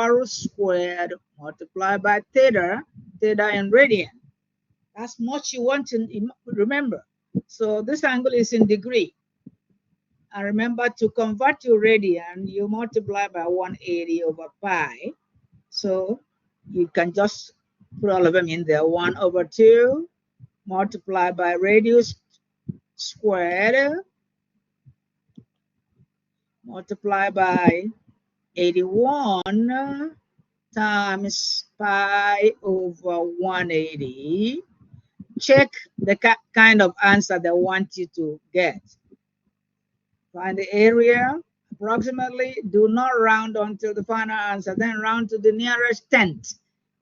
r squared multiplied by theta, theta in radian. That's much you want to remember. So this angle is in degree. And remember, to convert to radian, you multiply by 180 over pi. So you can just put all of them in there. 1 over 2 multiplied by radius squared multiplied by 81 times pi over 180. Check the kind of answer they want you to get. Find the area approximately. Do not round until the final answer, then round to the nearest tenth.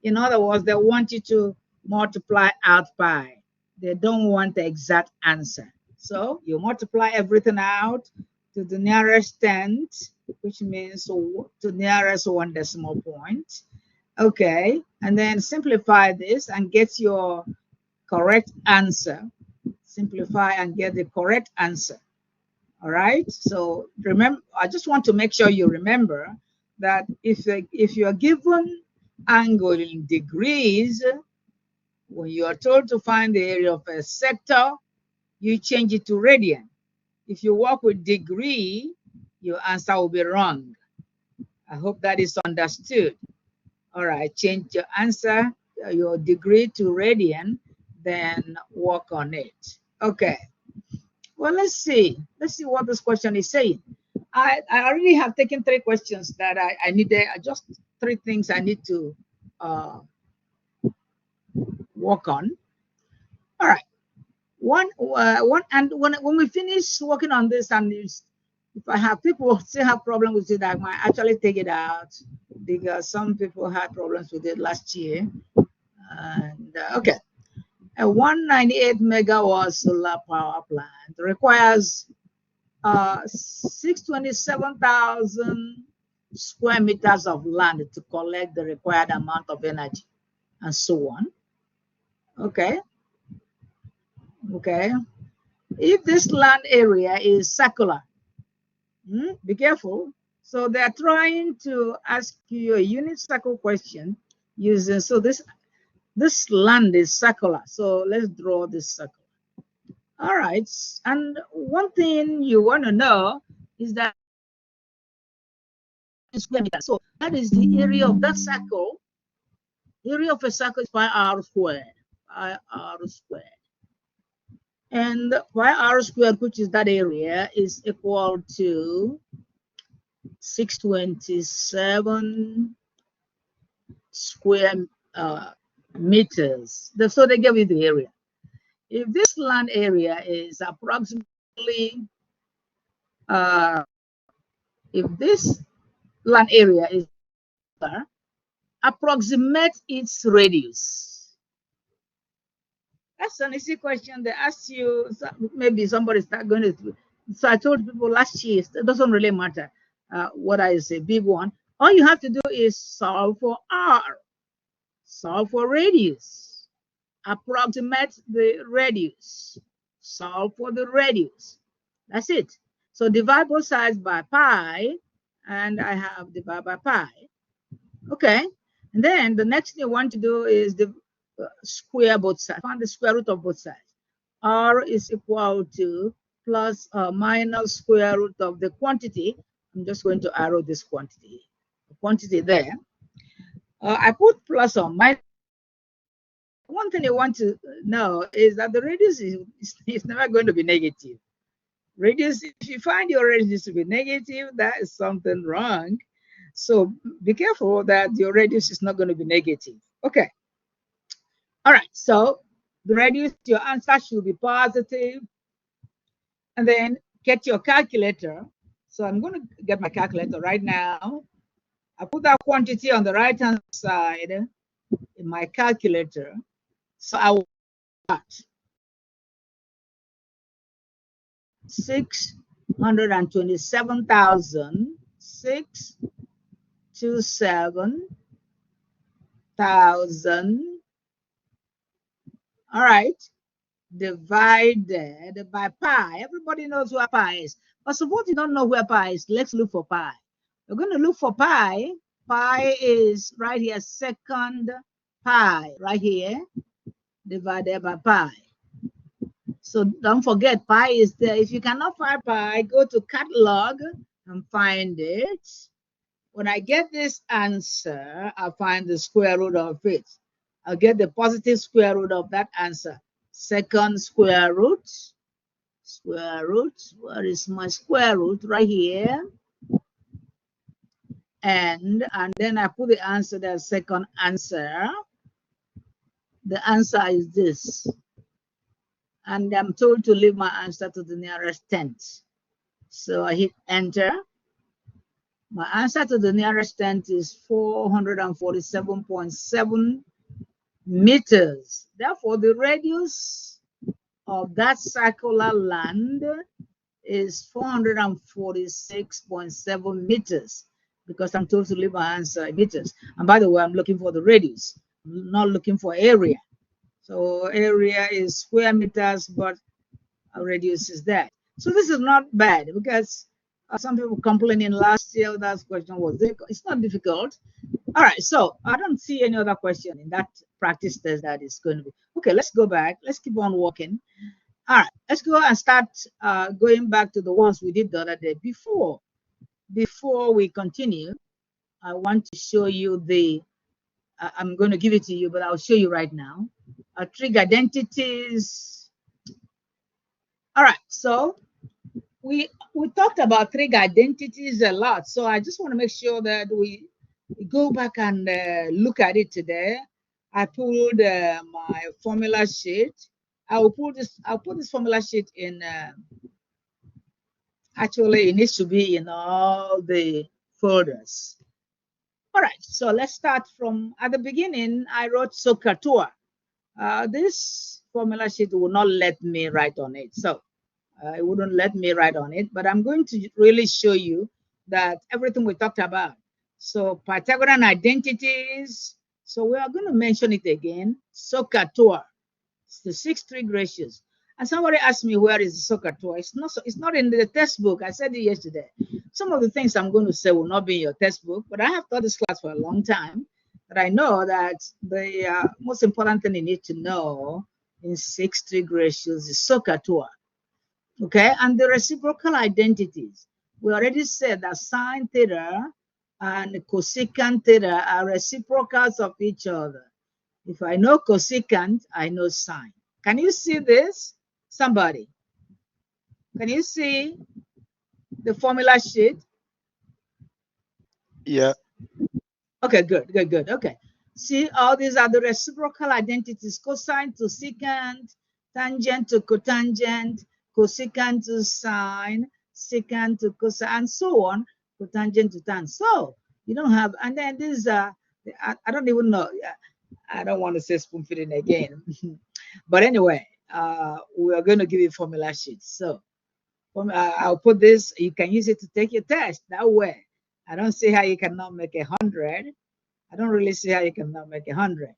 In other words, they want you to multiply out pi. They don't want the exact answer. So you multiply everything out to the nearest tenth, which means to the nearest 1 decimal point. Okay, and then simplify this and get your correct answer. Simplify and get the correct answer. All right, so remember, I just want to make sure you remember that if you are given angle in degrees, when you are told to find the area of a sector, you change it to radian. If you work with degree, your answer will be wrong. I hope that is understood. All right, change your answer, your degree to radian, then work on it. Okay. Well, let's see what this question is saying. I already have taken 3 questions that I needed, just 3 things I need to work on. All right. One, and when we finish working on this, and if I have people still have problems with it, I might actually take it out, because some people had problems with it last year. And okay. A 198 megawatt solar power plant requires 627,000 square meters of land to collect the required amount of energy, and so on. Okay. Okay. If this land area is circular, be careful. So they're trying to ask you a unit circle question using, so this land is circular. So let's draw this circle. All right. And one thing you want to know is that square meter. So that is the area of that circle. Area of a circle is pi r squared. Pi r squared. And pi r squared, which is that area, is equal to 627 square meters. So they give you the area. If this land area is approximately, if this land area is, approximate its radius. That's an easy question. They ask you, maybe somebody's not going to. So I told people last year, it doesn't really matter what I say, big one. All you have to do is solve for r, solve for radius, approximate the radius, solve for the radius. That's it. So divide both sides by pi, and I have divide by pi. Okay, and then the next thing you want to do is the square both sides. Find the square root of both sides. R is equal to plus or minus square root of the quantity. I'm just going to arrow this quantity. The quantity there. I put plus or minus. One thing you want to know is that the radius is never going to be negative. Radius, if you find your radius to be negative, that is something wrong. So be careful that your radius is not going to be negative. Okay. All right. So the radius, your answer should be positive. And then get your calculator. So I'm going to get my calculator right now. I put that quantity on the right-hand side in my calculator. So I will start 627,000. All right, divided by pi. Everybody knows where pi is. But suppose you don't know where pi is, let's look for pi. We're going to look for pi pi is right here, second pi, right here, divided by pi. So don't forget, pi is there. If you cannot find pi, go to catalog and find it. When I get this answer, I'll find the square root of it. I'll get the positive square root of that answer. Second square root. Square root. Where is my square root? Right here. And then I put the answer there, second answer. The answer is this. And I'm told to leave my answer to the nearest tenth. So I hit enter. My answer to the nearest tenth is 447.7 meters. Therefore, the radius of that circular land is 446.7 meters, because I'm told to leave my answer in meters. And by the way, I'm looking for the radius. I'm not looking for area. So area is square meters, but radius is that. So this is not bad, because some people complaining last year that question was difficult. It's not difficult. All right, so I don't see any other question in that practice test that is going to be. Okay, let's go back. Let's keep on walking. All right, let's go and start going back to the ones we did the other day. Before we continue, I want to show you the, I'm going to give it to you, but I'll show you right now. Trig identities. All right, so we talked about trig identities a lot. So I just want to make sure that we go back and look at it today. I pulled my formula sheet. I'll put this formula sheet in. Actually, it needs to be in all the folders. All right, so let's start from at the beginning. I wrote Socatua. This formula sheet will not let me write on it, so it wouldn't let me write on it. But I'm going to really show you that everything we talked about. So Pythagorean identities. So we are going to mention it again. Socatua. It's the 6 trig ratios. And somebody asked me, where is the Socatua? It's not in the textbook. I said it yesterday. Some of the things I'm going to say will not be in your textbook, but I have taught this class for a long time. But I know that the most important thing you need to know in 6 trig ratios is Socatua. Okay, and the reciprocal identities. We already said that sine theta and cosecant theta are reciprocals of each other. If I know cosecant, I know sine. Can you see this? Somebody, can you see the formula sheet? Yeah. Okay, good. Okay. See, all these are the reciprocal identities. Cosine to secant, tangent to cotangent, cosecant to sine, secant to cosine, and so on, cotangent to tan. So you don't have, and then these are, I don't even know. I don't want to say spoon feeding again. But anyway, we are going to give you formula sheets. So I'll put this, you can use it to take your test that way. I don't see how you cannot make 100. I don't really see how you cannot make 100.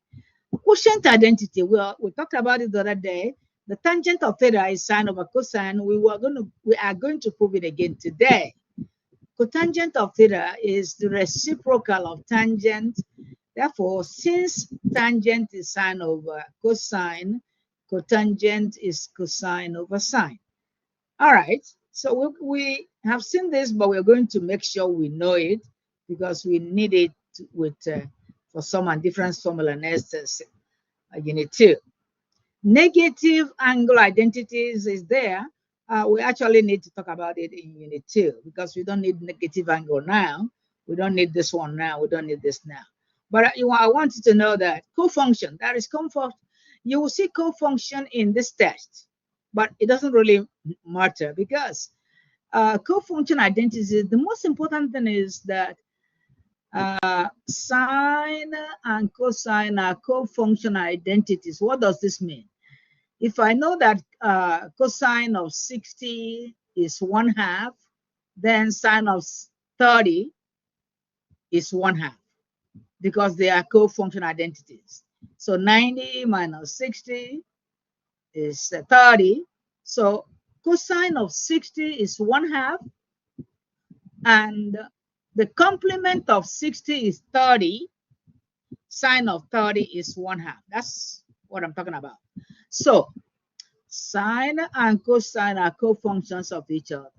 Quotient identity, well, we talked about it the other day. The tangent of theta is sine over cosine. We are going to prove it again today. Cotangent of theta is the reciprocal of tangent. Therefore, since tangent is sine over cosine, cotangent is cosine over sine. All right, so we have seen this, but we're going to make sure we know it, because we need it with for sum and difference formula next unit 2. Negative angle identities is there. We actually need to talk about it in unit 2, because we don't need negative angle now. We don't need this one now. We don't need this now. But I want you to know that cofunction, that is comfort. You will see cofunction in this test, but it doesn't really matter, because cofunction identity, the most important thing is that sine and cosine are cofunction identities. What does this mean? If I know that cosine of 60 is 1/2, then sine of 30 is 1/2, because they are cofunction identities. So 90 minus 60 is 30. So cosine of 60 is 1/2, and The complement of 60 is 30. Sine of 30 is 1/2. That's what I'm talking about. So sine and cosine are co-functions of each other.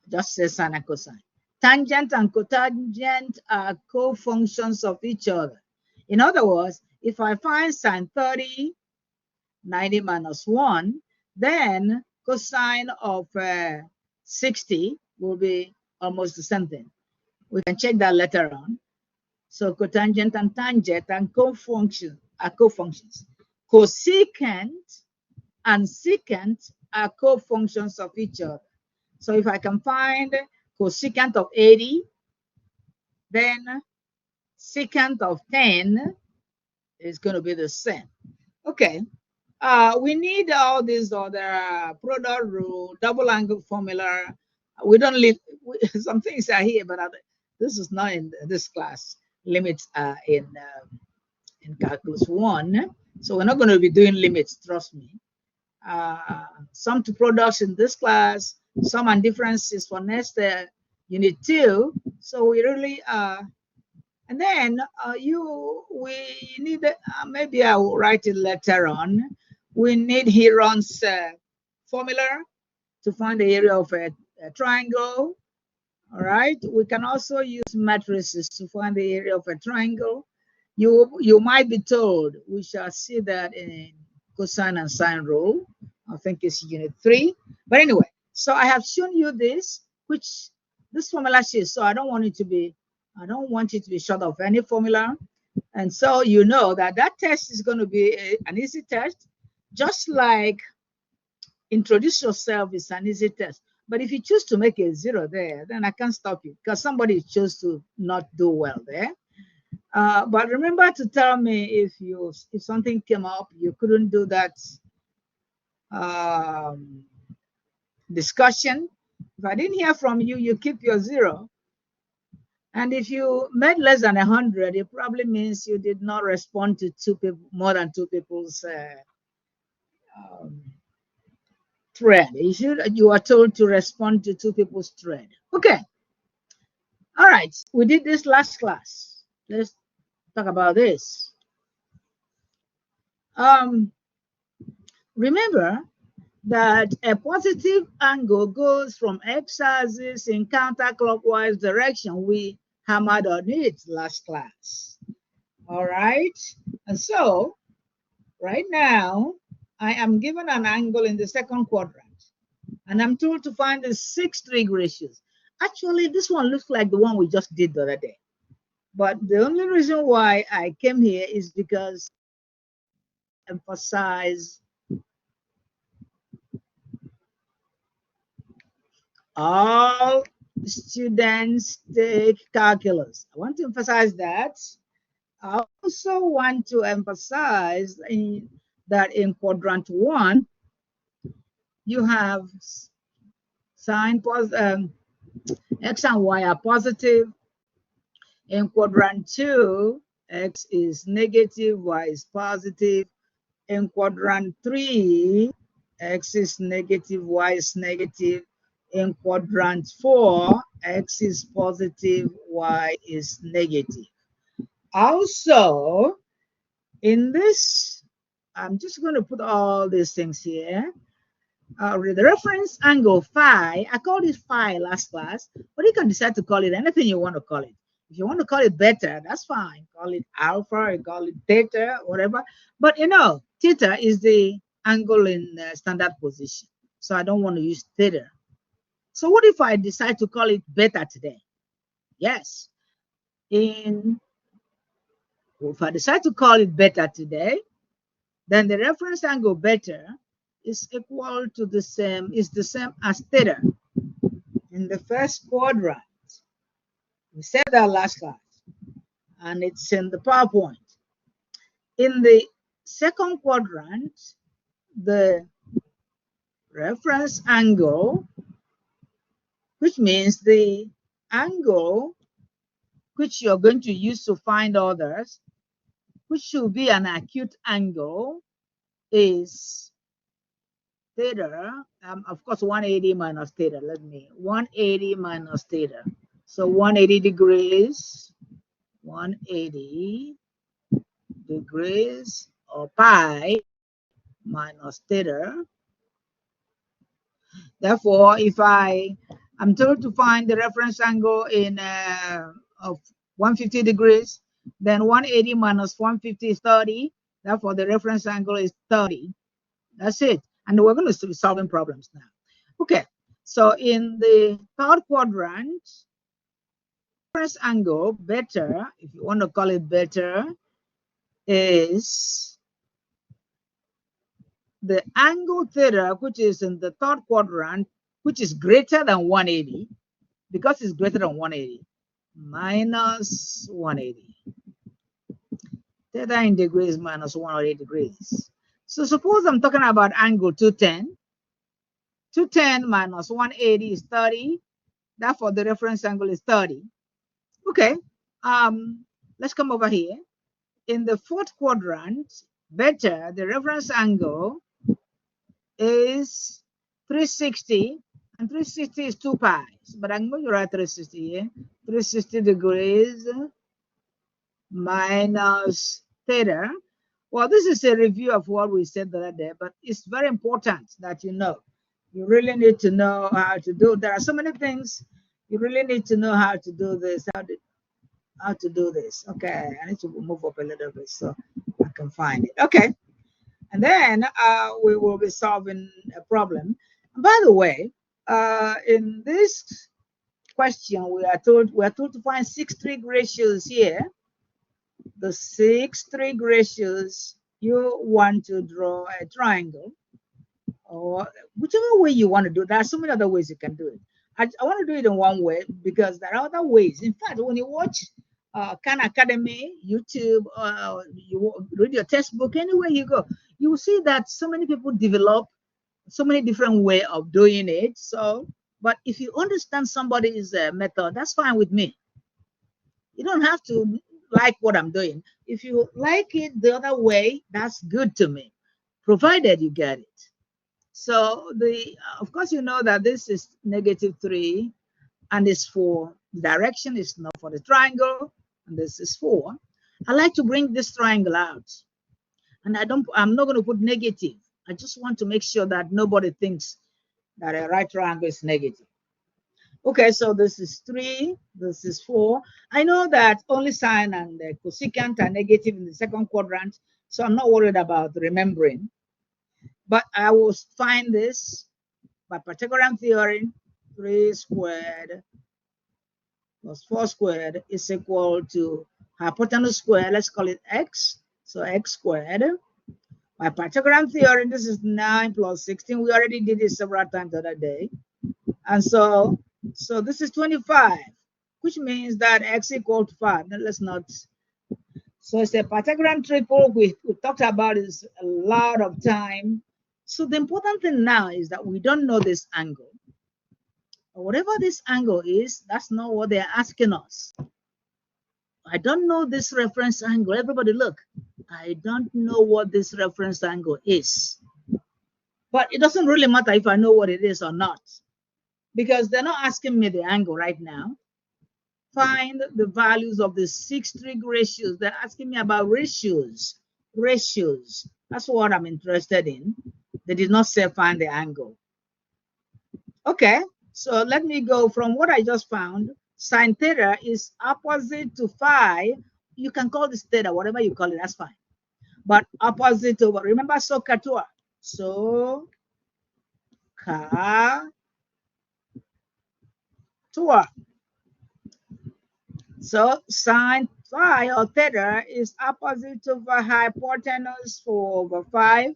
Just say sine and cosine. Tangent and cotangent are co-functions of each other. In other words, if I find sine 30, 90 minus 1, then cosine of 60 will be almost the same thing. We can check that later on. So cotangent and tangent and co-function are co-functions. Cosecant and secant are co-functions of each other. So if I can find cosecant of 80, then secant of 10 is going to be the same. Okay. We need all these other product rule, double angle formula. We don't leave, some things are here, but this is not in this class. Limits are in calculus 1. So we're not going to be doing limits, trust me. Some to products in this class, some and differences for next unit 2. So we really and then we need maybe I will write it later on. We need Heron's formula to find the area of a triangle. All right. We can also use matrices to find the area of a triangle. You might be told, we shall see that in cosine and sine rule. I think it's unit 3. But anyway, so I have shown you this, which this formula sheet. So I don't want it to be short of any formula. And so you know that that test is going to be an easy test, just like introduce yourself is an easy test. But if you choose to make a 0 there, then I can't stop you because somebody chose to not do well there. But remember to tell me if something came up, you couldn't do that discussion. If I didn't hear from you, you keep your 0. And if you made less than 100, it probably means you did not respond to more than two people's thread. You are told to respond to 2 people's thread. Okay. All right. We did this last class. Let's talk about this. Remember that a positive angle goes from x-axis in counterclockwise direction. We hammered on it last class. All right. And so right now, I am given an angle in the second quadrant, and I'm told to find the 6 trig ratios. Actually, this one looks like the one we just did the other day. But the only reason why I came here is because I emphasize all students take calculus. I want to emphasize that. I also want to emphasize that in quadrant 1, you have sign x and y are positive. In quadrant 2, x is negative, y is positive. In quadrant 3, x is negative, y is negative. In quadrant 4, x is positive, y is negative. Also, in this, I'm just going to put all these things here. The reference angle phi, I called it phi last class, but you can decide to call it anything you want to call it. If you want to call it beta, that's fine. Call it alpha, you call it theta, whatever. But you know, theta is the angle in standard position. So I don't want to use theta. So what if I decide to call it beta today? Yes. If I decide to call it beta today, then the reference angle beta is equal to the same as theta in the first quadrant. We said that last class, and it's in the PowerPoint. In the second quadrant, the reference angle, which means the angle which you're going to use to find others, which should be an acute angle, is theta, of course, 180 minus theta. 180 minus theta. So 180 degrees, 180 degrees, or pi minus theta. Therefore, if I'm told to find the reference angle in of 150 degrees, then 180 minus 150 is 30. Therefore, the reference angle is 30. That's it. And we're going to be solving problems now. Okay. So in the third quadrant, reference angle, beta, if you want to call it beta, is the angle theta, which is in the third quadrant, which is greater than 180, because it's greater than 180, minus 180. Theta in degrees minus 180 degrees. So suppose I'm talking about angle 210. 210 minus 180 is 30. Therefore, the reference angle is 30. Okay, let's come over here. In the fourth quadrant, beta, the reference angle is 360, and 360 is 2 pi. But I'm going to write 360 here. 360 degrees minus theta. Well, this is a review of what we said the other day, but it's very important that you know. You really need to know how to do. There are so many things you really need to know how to do this. How to do this. Okay, I need to move up a little bit so I can find it. Okay, and then we will be solving a problem. And by the way, in this question, we are told to find 6 trig ratios here. The 6 trig ratios. You want to draw a triangle, or whichever way you want to do it. There are so many other ways you can do it. I want to do it in one way because there are other ways. In fact, when you watch Khan Academy, YouTube, you read your textbook, anywhere you go, you will see that so many people develop so many different ways of doing it. So, but if you understand somebody's method, that's fine with me. You don't have to like what I'm doing. If you like it the other way, that's good to me, provided you get it. So of course, you know that this is -3, and it's for direction, is not for the triangle, and this is 4. I like to bring this triangle out, and I'm not going to put negative. I just want to make sure that nobody thinks that a right triangle is negative. Okay, so this is 3, this is 4. I know that only sine and the cosecant are negative in the second quadrant, so I'm not worried about remembering. But I will find this by Pythagorean theory. 3 squared plus 4 squared is equal to hypotenuse squared. Let's call it x. So x squared. By Pythagorean theory, this is 9 plus 16. We already did this several times the other day. And so this is 25, which means that x equal to 5. Now let's not. So it's a Pythagorean triple we talked about this a lot of time. So the important thing now is that we don't know this angle. Whatever this angle is, that's not what they're asking us. I don't know this reference angle. Everybody look. I don't know what this reference angle is. But it doesn't really matter if I know what it is or not, because they're not asking me the angle right now. Find the values of the 6 trig ratios. They're asking me about ratios. Ratios. That's what I'm interested in. They did not say find the angle. Okay, so let me go from what I just found. Sine theta is opposite to phi. You can call this theta, whatever you call it, that's fine. But opposite over, remember SOHCAHTOA. SOHCAHTOA. So sine phi or theta is opposite over hypotenuse 4 over 5.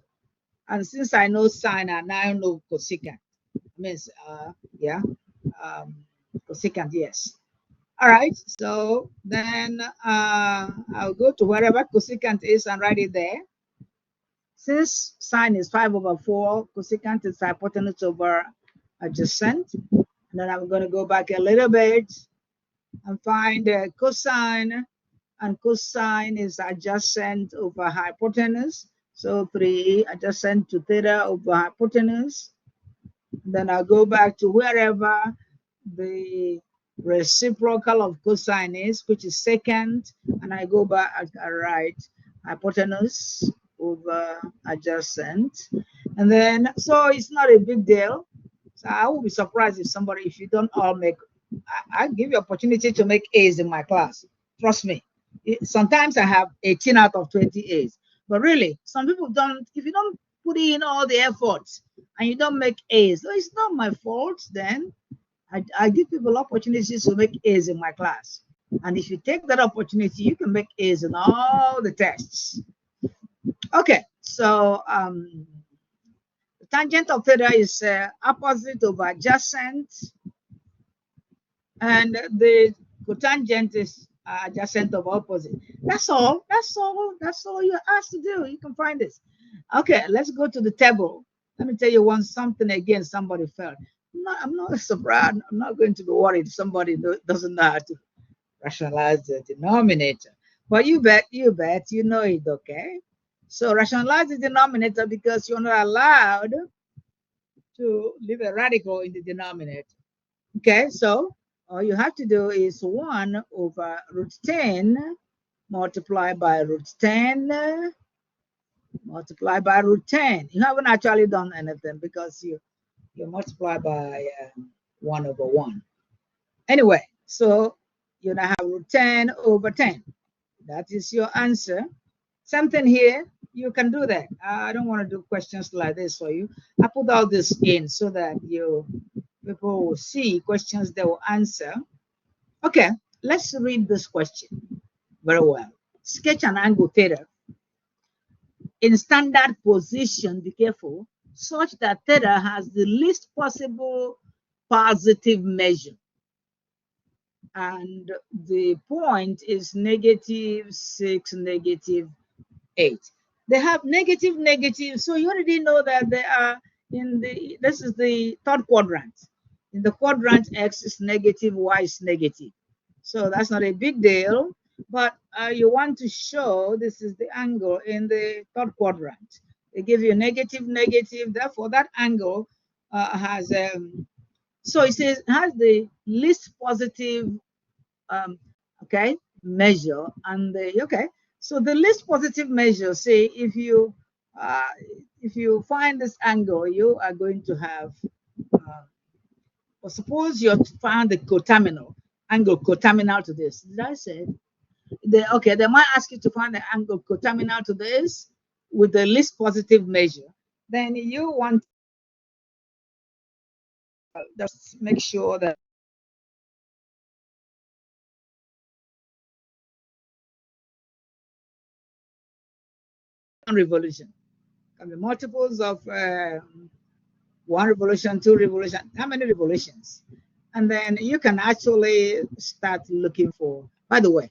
And since I know sine and I know cosecant, means cosecant, yes. All right, so then I'll go to wherever cosecant is and write it there. Since sine is 5 over 4, cosecant is hypotenuse over adjacent. And then I'm going to go back a little bit and find cosine, and cosine is adjacent over hypotenuse. So 3 adjacent to theta over hypotenuse. Then I'll go back to wherever the reciprocal of cosine is, which is secant, and I go back, I write hypotenuse over adjacent. And then, so it's not a big deal. So I will be surprised if you don't all make, I give you opportunity to make A's in my class. Trust me. Sometimes I have 18 out of 20 A's. But really, some people don't, if you don't put in all the efforts and you don't make A's, so it's not my fault then. I give people opportunities to make A's in my class. And if you take that opportunity, you can make A's in all the tests. Okay, so the tangent of theta is opposite over adjacent, and the cotangent is adjacent of opposite. That's all. That's all. That's all you're asked to do. You can find this. Okay, let's go to the table. Let me tell you something again. Somebody felt. I'm not surprised. I'm not going to be worried if somebody doesn't know how to rationalize the denominator. But you bet you know it, okay? So rationalize the denominator because you're not allowed to leave a radical in the denominator. Okay, so all you have to do is 1 over root 10 multiplied by root 10 multiplied by root 10. You haven't actually done anything because you multiply by 1 over 1. Anyway, so you now have root 10 over 10. That is your answer. Something here, you can do that. I don't want to do questions like this for you. I put all this in so that people will see questions they will answer. Okay, let's read this question very well. Sketch an angle theta in standard position, be careful, such that theta has the least possible positive measure. And the point is -6, -8. They have negative, negative. So you already know that they are this is the third quadrant. In the quadrant, X is negative, Y is negative. So that's not a big deal. But you want to show this is the angle in the third quadrant. They give you negative, negative. Therefore, that angle has, so it says, has the least positive okay, measure. And okay, so the least positive measure, say if you find this angle, you are going to have or suppose you found the coterminal angle coterminal to this. Did I say okay, they might ask you to find the angle coterminal to this with the least positive measure. Then you want just make sure that revolution can be multiples of 1 revolution, 2 revolution, how many revolutions? And then you can actually start looking for, by the way,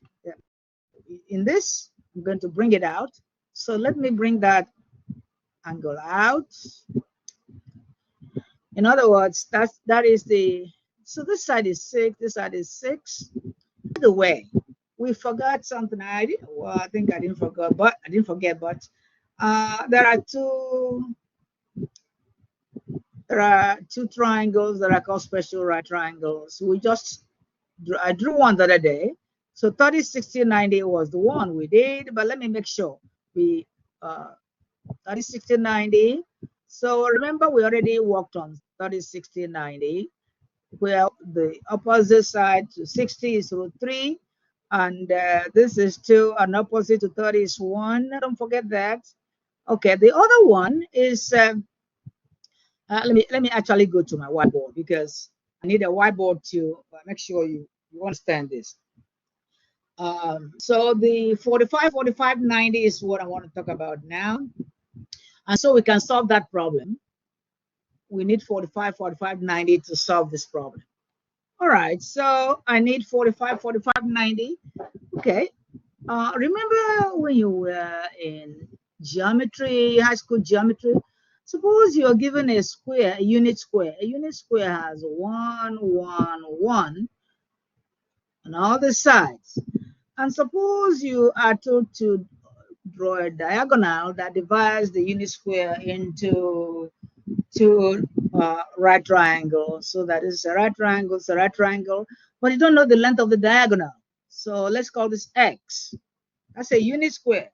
in this, I'm going to bring it out. So let me bring that angle out. In other words, that is the, so this side is 6, this side is 6. By the way, we forgot something. I think I didn't forget, but there are two triangles that are called special right triangles. I drew one the other day. So 30, 60, 90 was the one we did, but let me make sure we 30, 60, 90. So remember we already worked on 30, 60, 90, where the opposite side to 60 is root 3, and this is 2, and opposite to 30 is 1. Don't forget that. Okay, the other one is let me actually go to my whiteboard because I need a whiteboard to make sure you understand this. So the 45, 45, 90 is what I want to talk about now. And so we can solve that problem. We need 45, 45, 90 to solve this problem. All right, so I need 45, 45, 90. Okay. Remember when you were in geometry, high school geometry? Suppose you are given a square, a unit square. A unit square has 1, 1, 1 on all the sides. And suppose you are told to draw a diagonal that divides the unit square into two right triangles. So that is a right triangle, it's a right triangle, but you don't know the length of the diagonal. So let's call this x. That's a unit square.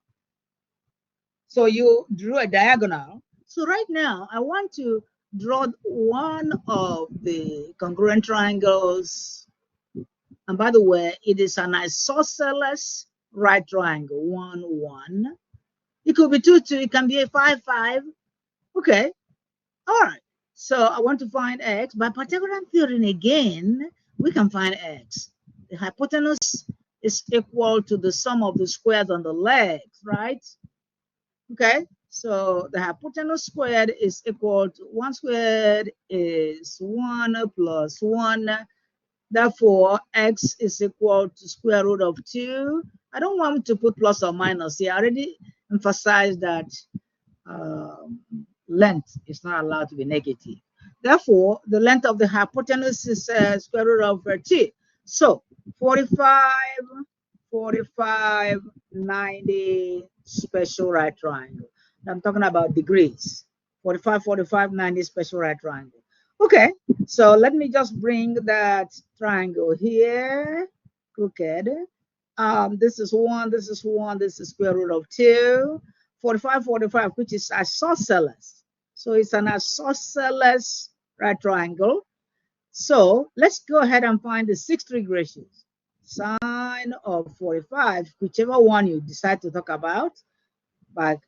So you drew a diagonal. So right now, I want to draw one of the congruent triangles. And by the way, it is an isosceles right triangle, 1, 1. It could be 2, 2. It can be a 5, 5. Okay. All right. So I want to find x. By Pythagorean theorem again, we can find x. The hypotenuse is equal to the sum of the squares on the legs, right? Okay, so the hypotenuse squared is equal to 1 squared is 1 plus 1. Therefore, x is equal to square root of 2. I don't want to put plus or minus here. I already emphasized that length is not allowed to be negative. Therefore, the length of the hypotenuse is square root of 2. So 45, 45, 90 special right triangle. I'm talking about degrees. 45, 45, 90 special right triangle. Okay, so let me just bring that triangle here, crooked. This is 1, this is 1, this is square root of 2. 45, 45, which is isosceles. So it's an isosceles right triangle. So let's go ahead and find the 6 trig ratios. Sine of 45, whichever one you decide to talk about, by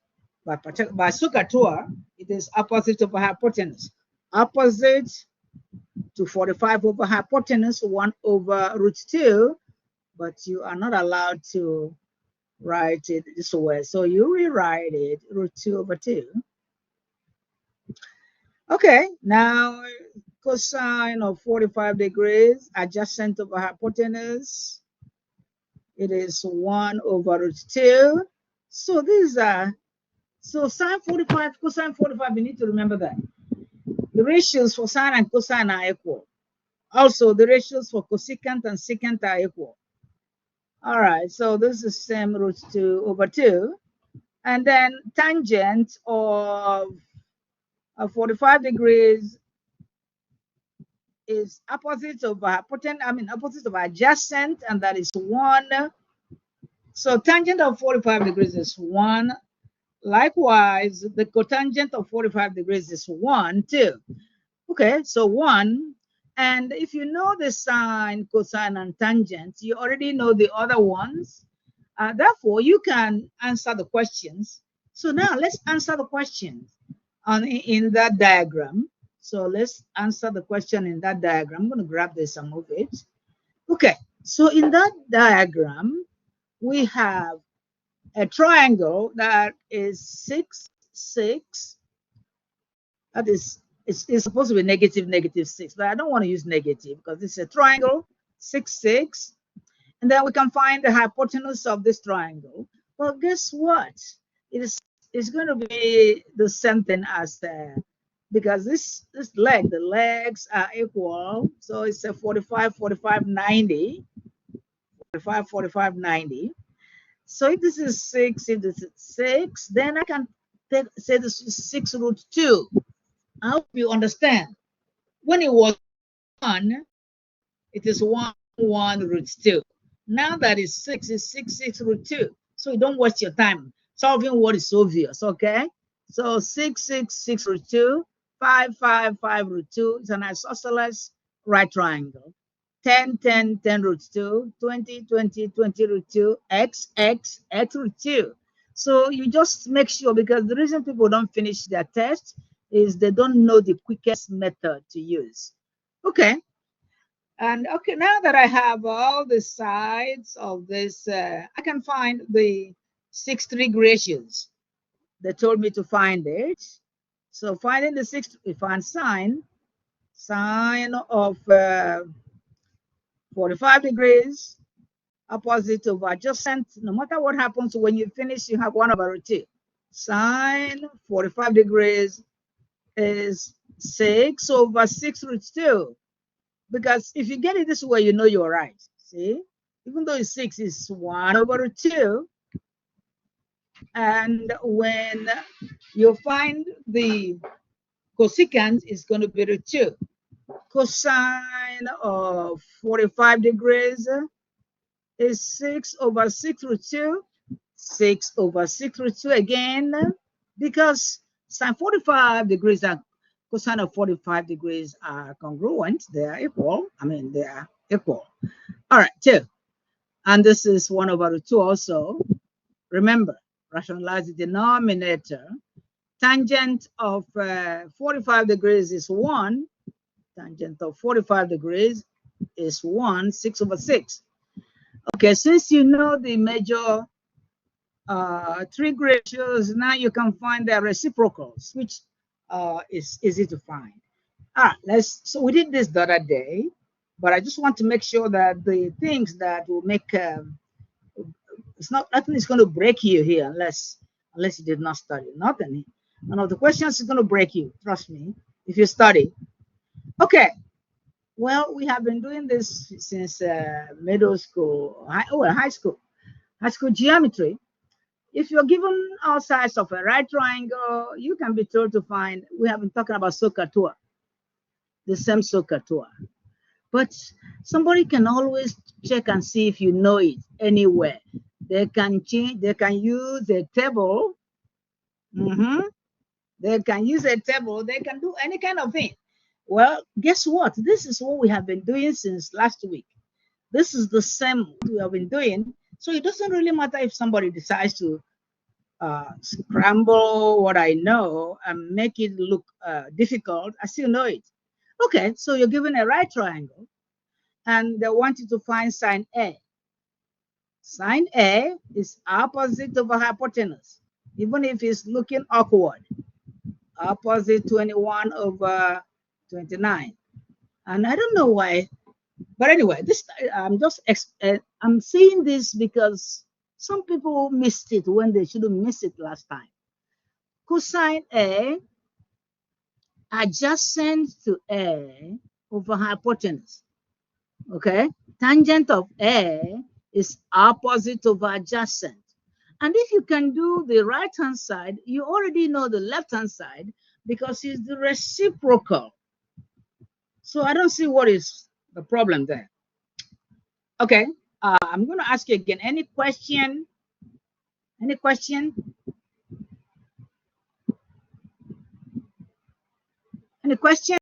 Sukatua, it is opposite over hypotenuse. Opposite to 45 over hypotenuse, 1 over root 2, but you are not allowed to write it this way. So you rewrite it root 2 over 2. Okay, now cosine of 45 degrees adjacent over hypotenuse, it is 1 over root 2. So these are, so sine 45, cosine 45, you need to remember that. The ratios for sine and cosine are equal. Also, the ratios for cosecant and secant are equal. All right, so this is same root 2 over 2. And then tangent of 45 degrees is opposite of opposite of adjacent, and that is 1. So tangent of 45 degrees is 1. Likewise, the cotangent of 45 degrees is 1 too. Okay, so 1. And if you know the sine, cosine, and tangent, you already know the other ones. Therefore, you can answer the questions. So now let's answer the questions in that diagram. So let's answer the question in that diagram. I'm going to grab this and move it. Okay, so in that diagram, we have a triangle that is 6, 6. That is, it's supposed to be negative, negative 6, but I don't want to use negative because it's a triangle, 6, 6. And then we can find the hypotenuse of this triangle. Well, guess what? It's going to be the same thing as because this leg, the legs are equal. So it's a 45, 45, 90. 45, 45, 90. So if this is 6, if this is 6, then I can say this is 6 root 2. I hope you understand. When it was 1, it is 1, 1 root 2. Now that is 6, is 6, 6 root 2. So you don't waste your time solving what is obvious, okay? So 6, 6, 6 root 2, 5, 5, 5 root 2 is an isosceles right triangle. 10, 10, 10 root 2, 20, 20, 20 root 2, x, x, x root 2. So you just make sure, because the reason people don't finish their test is they don't know the quickest method to use. Okay. And okay, now that I have all the sides of this, I can find the 6 trig ratios. They told me to find it. So finding the 6, we find sine of 45 degrees, opposite of adjacent. No matter what happens, when you finish, you have 1 over root 2. Sine 45 degrees is 6 over 6 root 2. Because if you get it this way, you know you're right. See? Even though it's 6, it's 1 over root 2. And when you find the cosecant, is going to be root 2. Cosine of 45 degrees is 6 over 6 root 2. 6 over 6 root 2 again, because sine 45 degrees and cosine of 45 degrees are congruent. They are equal. I mean, they are equal. All right, 2. And this is 1 over root 2 also. Remember, rationalize the denominator. Tangent of 45 degrees is 1. Tangent of 45 degrees is 1, 6 over 6. Okay, since you know the major trig ratios, now you can find their reciprocals, which is easy to find. All right, so we did this the other day, but I just want to make sure that the things that will make, it's not, nothing is going to break you here unless you did not study. Nothing. None of the questions is going to break you, trust me, if you study. Okay, well, we have been doing this since middle school, high school geometry. If you're given all sides of a right triangle, you can be told to find, we have been talking about SOHCAHTOA, the same SOHCAHTOA. But somebody can always check and see if you know it anywhere. They can change, they can use a table. They can use a table, they can do any kind of thing. Well, guess what? This is what we have been doing since last week. This is the same we have been doing. So it doesn't really matter if somebody decides to scramble what I know and make it look difficult. I still know it. Okay, so you're given a right triangle and they want you to find sine A. Sine A is opposite of a hypotenuse, even if it's looking awkward. Opposite 21 over 29. And I don't know why, but anyway, this I'm saying this because some people missed it when they shouldn't miss it last time. Cosine A adjacent to A over hypotenuse. Okay, tangent of A is opposite over adjacent. And if you can do the right hand side, you already know the left hand side because it's the reciprocal. So I don't see what is the problem there. Okay, I'm going to ask you again. Any question? Any question? Any question?